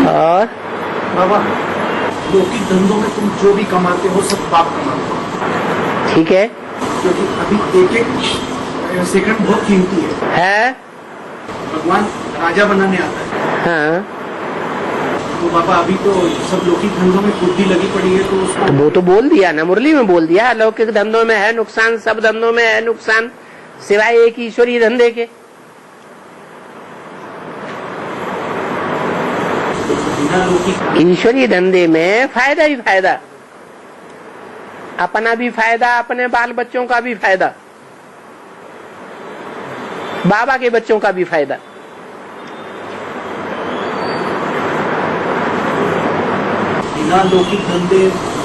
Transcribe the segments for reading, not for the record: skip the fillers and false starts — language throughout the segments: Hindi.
और बाबा लौकिक धंधों में तुम जो भी कमाते हो सब पाप कमाते हो, ठीक है, क्योंकि अभी एक एक सेकंड बहुत कीमती है। भगवान राजा बनाने आता है। हाँ, तो बाबा अभी तो सब लौकिक धंधों में बुद्धि लगी पड़ी है, तो उसको वो तो बोल दिया ना, मुरली में बोल दिया, लौकिक धंधों में है नुकसान, सब धंधों में है नुकसान सिवाय एक ईश्वरीय धंधे के। बिना लौकिक ईश्वरीय धंधे में फायदा ही फायदा, अपना भी फायदा, अपने बाल बच्चों का भी फायदा, बाबा के बच्चों का भी फायदा। बिना लौकिक धंधे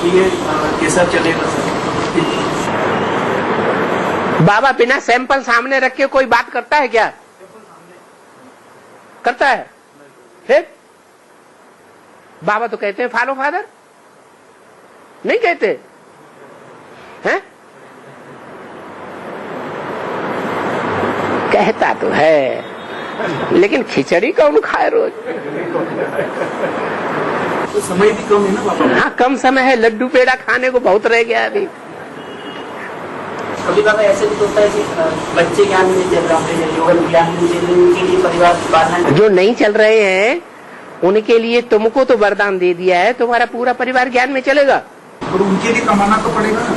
ये कैसा चलेगा सर? बाबा बिना सैंपल सामने रख के कोई बात करता है क्या? करता है? फिर बाबा तो कहते हैं फॉलो फादर, नहीं कहते हैं? कहता तो है, लेकिन खिचड़ी कौन खाए रोज? तो समय भी कम है ना बाबा। हाँ, कम समय है, लड्डू पेड़ा खाने को बहुत रह गया अभी। कभी कभी ऐसे भी होता है कि बच्चे ज्ञान में नहीं चल रहे, योगन ज्ञान में चल रहे, उनके लिए परिवार बांधना। जो नहीं चल रहे हैं उनके लिए तुमको तो वरदान दे दिया है, तुम्हारा पूरा परिवार ज्ञान में चलेगा। और उनके लिए कमाना तो पड़ेगा ना,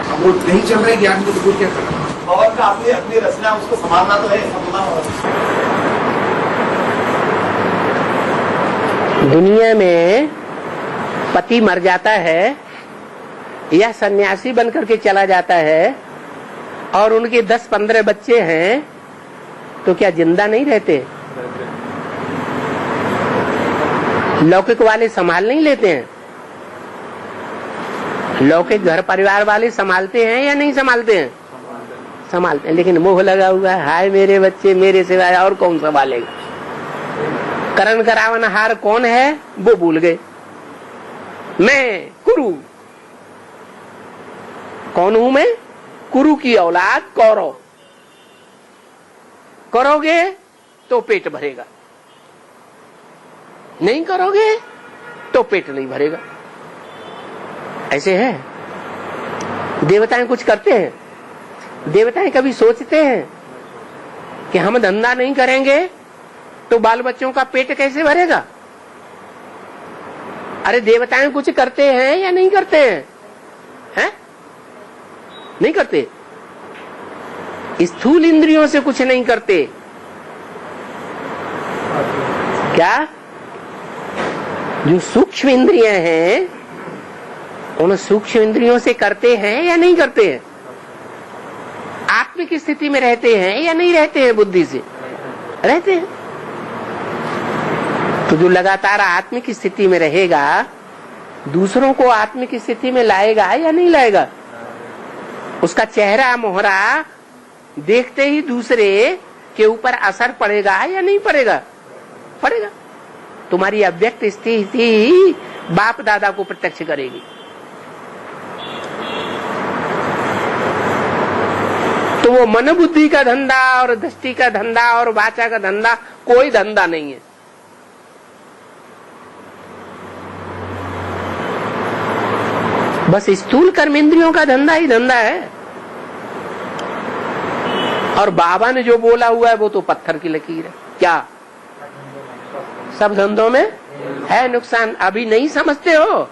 अब वो नहीं चल रहे ज्ञान में, तो क्या करना? और का अपनी रचना उसको संभालना तो है, दुनिया में पति मर जाता है या सन्यासी बनकर के चला जाता है और उनके 10-15 बच्चे हैं, तो क्या जिंदा नहीं रहते? लौकिक वाले संभाल नहीं लेते हैं? लौकिक घर परिवार वाले संभालते हैं या नहीं संभालते हैं? संभालते हैं, लेकिन मोह लगा हुआ है, हाय मेरे बच्चे, मेरे सिवाय और कौन संभालेगा? करण करावन हार कौन है वो भूल गए। मैं कुरु कौन हूं? मैं कुरु की औलाद कौरव। करोगे तो पेट भरेगा, नहीं करोगे तो पेट नहीं भरेगा। ऐसे है। देवताएं कुछ करते हैं? देवताएं कभी सोचते हैं कि हम धंधा नहीं करेंगे तो बाल बच्चों का पेट कैसे भरेगा? अरे देवताएं कुछ करते हैं या नहीं करते हैं? हैं? नहीं करते। स्थूल इंद्रियों से कुछ नहीं करते क्या? जो सूक्ष्म इंद्रियां हैं उन सूक्ष्म इंद्रियों से करते हैं या नहीं करते हैं? आत्मिक स्थिति में रहते हैं या नहीं रहते हैं? बुद्धि से रहते हैं। तो जो लगातार आत्मिक स्थिति में रहेगा दूसरों को आत्मिक स्थिति में लाएगा या नहीं लाएगा? उसका चेहरा मोहरा देखते ही दूसरे के ऊपर असर पड़ेगा या नहीं पड़ेगा? पड़ेगा। तुम्हारी अव्यक्त स्थिति बाप दादा को प्रत्यक्ष करेगी। तो वो मन बुद्धि का धंधा और दृष्टि का धंधा और वाचा का धंधा कोई धंधा नहीं है। बस स्थूल कर्म इंद्रियों का धंधा ही धंधा है। और बाबा ने जो बोला हुआ है वो तो पत्थर की लकीर है। क्या? सब धंधों में है नुकसान। अभी नहीं समझते हो,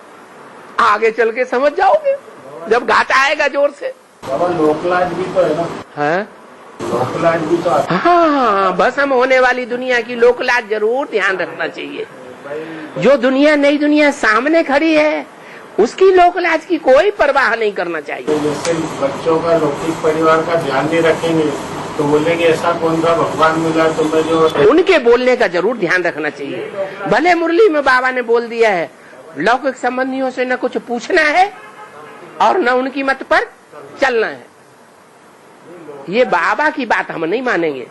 आगे चल के समझ जाओगे जब घाटा आएगा जोर से। बाबा लोकलाज भी तो है ना? है, लोकलाज भी तो है। हाँ, बस हम होने वाली दुनिया की लोकलाज जरूर ध्यान रखना चाहिए। जो दुनिया नई दुनिया सामने खड़ी है उसकी लोकलाज की कोई परवाह नहीं करना चाहिए। तो जैसे बच्चों का लौकिक परिवार का ध्यान नहीं रखेंगे तो बोलेंगे ऐसा कौन सा भगवान मिला तुम्हें जो। उनके बोलने का जरूर ध्यान रखना चाहिए। भले मुरली में बाबा ने बोल दिया है लौकिक संबंधियों से न कुछ पूछना है और न उनकी मत पर चलना है। ये बाबा की बात हम नहीं मानेंगे।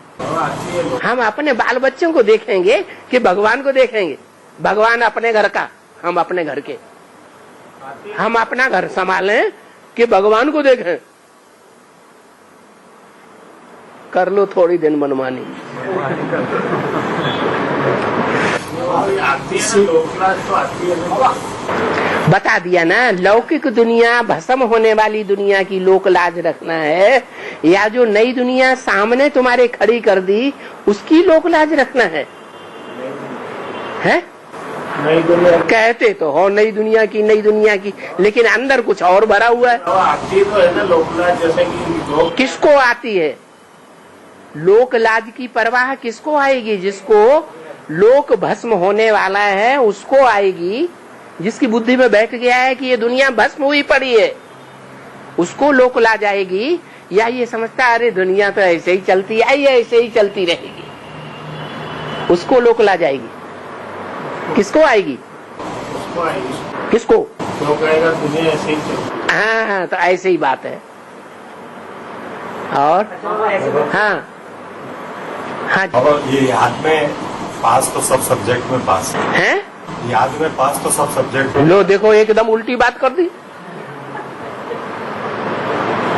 हम अपने बाल बच्चों को देखेंगे कि भगवान को देखेंगे। भगवान अपने घर का, हम अपने घर के। हम अपना घर संभालें कि भगवान को देखें। कर लो थोड़ी दिन मनमानी। लोकलाज तो आती है। बता दिया ना, लौकिक दुनिया, भस्म होने वाली दुनिया की लोक लाज रखना है, या जो नई दुनिया सामने तुम्हारे खड़ी कर दी उसकी लोक लाज रखना है? नई दुनिया कहते तो हो नई दुनिया की, लेकिन अंदर कुछ और भरा हुआ है। आती तो है ना लोकलाज, जैसे कि लोग किसको आती है? लोक लाज की परवाह किसको आएगी? जिसको लोक भस्म होने वाला है उसको आएगी। जिसकी बुद्धि में बैठ गया है कि ये दुनिया भस्म हुई पड़ी है, उसको लोक लाज आएगी। या ये समझता अरे दुनिया तो ऐसे ही चलती है, ये ऐसे ही चलती रहेगी, उसको लोक लाज आएगी। किसको आएगी? उसको आएगी। किसको? तो कहेगा दुनिया ऐसे ही चलती है। हाँ, तो ऐसे ही बात है। और हाँ हाँ और ये याद में पास तो सब सब्जेक्ट में पास है, याद में पास तो सब सब्जेक्ट लो देखो एकदम उल्टी बात कर दी।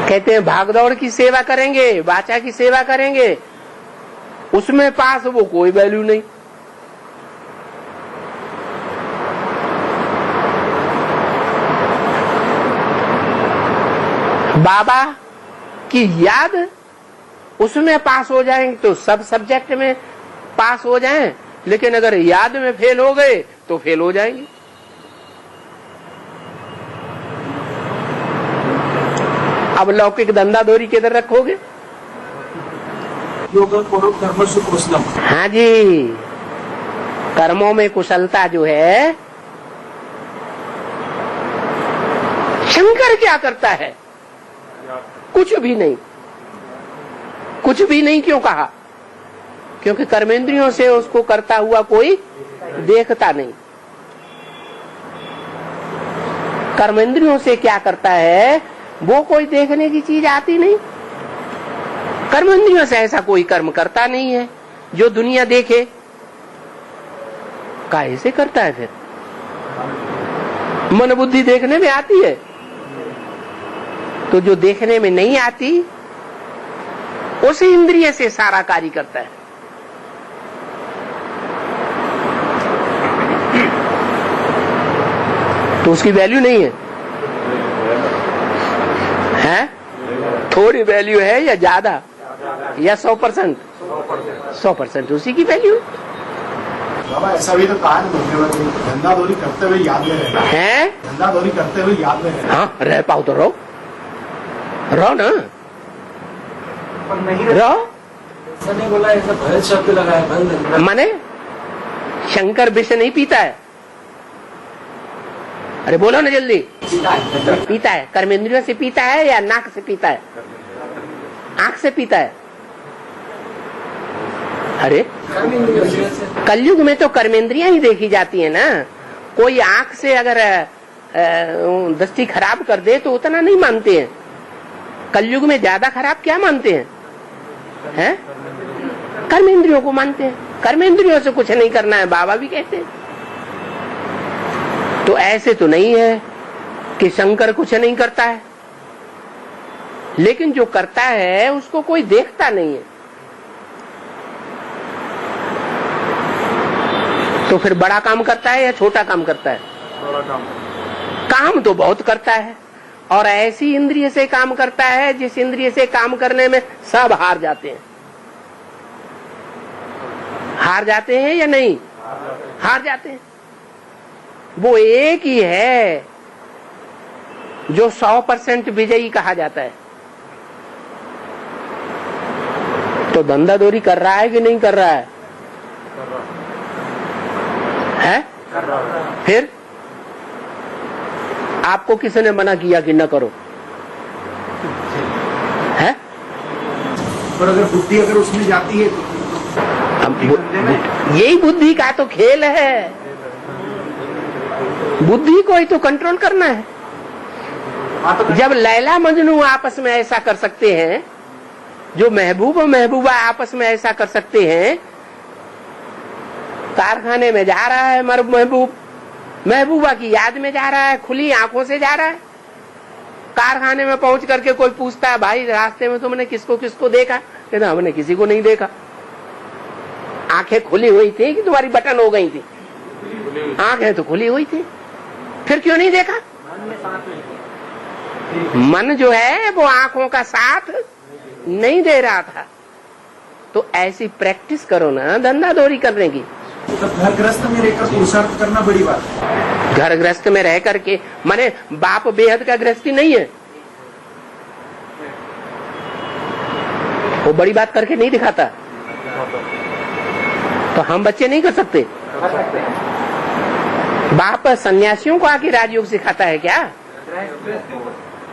कहते हैं भागदौड़ की सेवा करेंगे, वाचा की सेवा करेंगे, उसमें पास वो कोई वैल्यू नहीं। बाबा की याद, उसमें पास हो जाएंगे तो सब सब्जेक्ट में पास हो जाएं, लेकिन अगर याद में फेल हो गए तो फेल हो जाएंगे। अब लौकिक धंधाधोरी किधर रखोगे? कर्मसु कुशलम। हाँ जी, कर्मों में कुशलता जो है। शंकर क्या करता है? कुछ भी नहीं। कुछ भी नहीं क्यों कहा? क्योंकि कर्मेंद्रियों से उसको करता हुआ कोई देखता नहीं। कर्मेंद्रियों से क्या करता है वो कोई देखने की चीज आती नहीं। कर्मेंद्रियों से ऐसा कोई कर्म करता नहीं है जो दुनिया देखे। काहे से करता है फिर? मन बुद्धि देखने में आती है, तो जो देखने में नहीं आती उस इंद्रिय से सारा कार्य करता है। तो उसकी वैल्यू नहीं है, है? थोड़ी वैल्यू है या ज्यादा या 100%? 100% उसी की वैल्यू बाबा ऐसा भी तो कहा धंधाधोरी करते हुए याद में रहना है। धंधाधोरी करते हुए याद में रहना। हाँ, रह पाओ तो रहो ना, रहो। नहीं बोला, ऐसा भय शब्द लगा है बंद। माने शंकर विष नहीं पीता है? अरे बोलो ना जल्दी। पीता है। कर्मेंद्रियों से पीता है या नाक से पीता है? आंख से पीता है। अरे कलयुग में तो कर्मेंद्रियां ही देखी जाती है ना। कोई आंख से अगर दृष्टि खराब कर दे तो उतना नहीं मानते हैं। कलयुग में ज्यादा खराब क्या मानते हैं? हैं? कर्मेंद्रियों को मानते हैं। कर्मेंद्रियों से कुछ नहीं करना है, बाबा भी कहते हैं। तो ऐसे तो नहीं है कि शंकर कुछ नहीं करता है, लेकिन जो करता है उसको कोई देखता नहीं है। तो फिर बड़ा काम करता है या छोटा काम करता है? बड़ा काम तो बहुत करता है, और ऐसी इंद्रिय से काम करता है जिस इंद्रिय से काम करने में सब हार जाते हैं। हार जाते हैं या नहीं? हार जाते हैं। वो एक ही है जो 100% विजयी कहा जाता है। तो धंधाधोरी कर रहा है कि नहीं कर रहा है? है? फिर आपको किसने मना किया कि न करो? है? पर अगर बुद्धि अगर उसमें जाती है तो यही बुद्धि का तो खेल है। बुद्धि को ही तो कंट्रोल करना है। जब लैला मजनू आपस में ऐसा कर सकते हैं, जो महबूब और महबूबा आपस में ऐसा कर सकते हैं, कारखाने में जा रहा है महबूब, महबूबा की याद में जा रहा है, खुली आंखों से जा रहा है। कारखाने में पहुंच करके कोई पूछता है, भाई रास्ते में तुमने किसको किसको देखा? कहता हमने किसी को नहीं देखा। आंखें खुली हुई थी कि तुम्हारी बटन हो गई थी? आंखें तो खुली हुई थी, फिर क्यों नहीं देखा? मन जो है वो आंखों का साथ नहीं दे रहा था। तो ऐसी प्रैक्टिस करो ना धंधा दौरी करने की। तो घर गृहस्थ में रहकर पुरुषार्थ करना बड़ी बात है। घर गृहस्थ में रह करके, माने बाप बेहद का गृहस्थी नहीं है, वो बड़ी बात करके नहीं दिखाता। तो हम बच्चे नहीं कर सकते? बाप सन्यासियों को आके राजयोग सिखाता है क्या?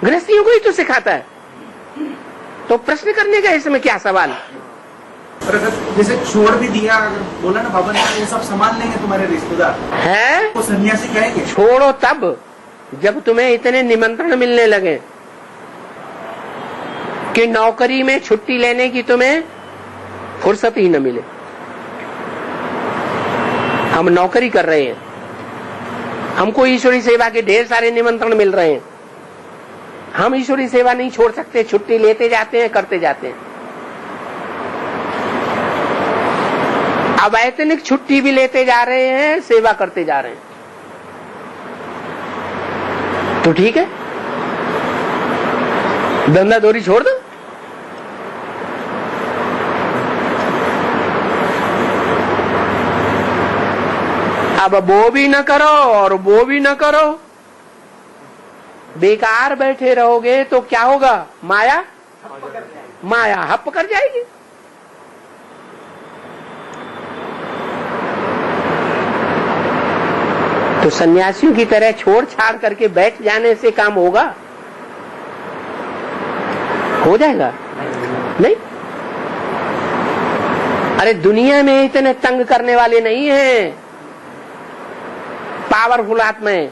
गृहस्थियों को ही तो सिखाता है। तो प्रश्न करने का इसमें क्या सवाल? और अगर जैसे छोड़ भी दिया, अगर बोला ना बाबा ने वो सब संभाल लेंगे तुम्हारे रिश्तेदार है, वो सन्यासी कहेंगे। छोड़ो तब जब तुम्हें इतने निमंत्रण मिलने लगे कि नौकरी में छुट्टी लेने की तुम्हें फुर्सत ही न मिले। हम नौकरी कर रहे हैं, हमको ईश्वरी सेवा के ढेर सारे निमंत्रण मिल रहे हैं, हम ईश्वरी सेवा नहीं छोड़ सकते, छुट्टी लेते जाते हैं, करते जाते हैं। अवैतनिक छुट्टी भी लेते जा रहे हैं, सेवा करते जा रहे हैं। तो ठीक है, धंधा दौरी छोड़ दो। अब वो भी न करो और वो भी न करो, बेकार बैठे रहोगे तो क्या होगा? माया हप कर जाएगी। तो सन्यासियों की तरह छोड़ छाड़ करके बैठ जाने से काम होगा? हो जाएगा? नहीं। अरे दुनिया में इतने तंग करने वाले नहीं हैं पावरफुल आत्माएं,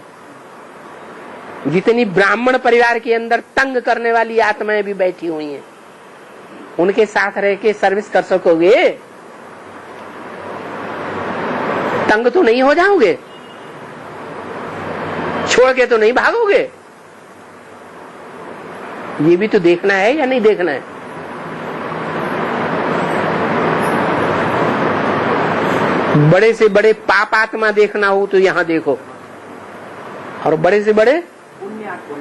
जितनी ब्राह्मण परिवार के अंदर तंग करने वाली आत्माएं भी बैठी हुई हैं। उनके साथ रह के सर्विस कर सकोगे? तंग तो नहीं हो जाओगे? छोड़ के तो नहीं भागोगे? ये भी तो देखना है या नहीं देखना है? बड़े से बड़े पाप आत्मा देखना हो तो यहाँ देखो, और बड़े से बड़े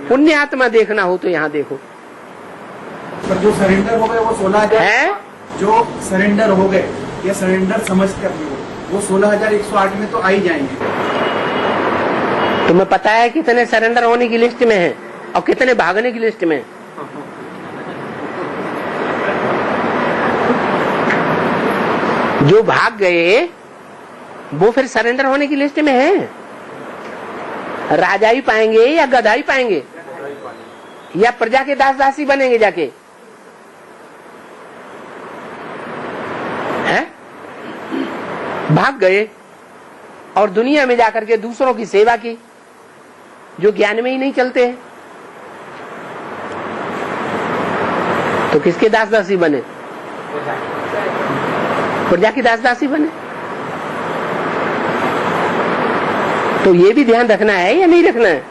पुण्य आत्मा देखना हो तो यहाँ देखो। पर जो सरेंडर हो गए वो 16,000 है, जो सरेंडर हो गए या सरेंडर समझते अपने को, वो 16,108 में तो आ ही जाएंगे। तुम्हें पता है कितने सरेंडर होने की लिस्ट में है और कितने भागने की लिस्ट में है? जो भाग गए वो फिर सरेंडर होने की लिस्ट में है। राजा ही पाएंगे या गधा ही पाएंगे, या प्रजा के दास दासी बनेंगे जाके? हैं? भाग गए और दुनिया में जाकर के दूसरों की सेवा की, जो ज्ञान में ही नहीं चलते हैं। तो किसके दास दासी बने? प्रजा की दास दासी बने। तो ये भी ध्यान रखना है या नहीं रखना है?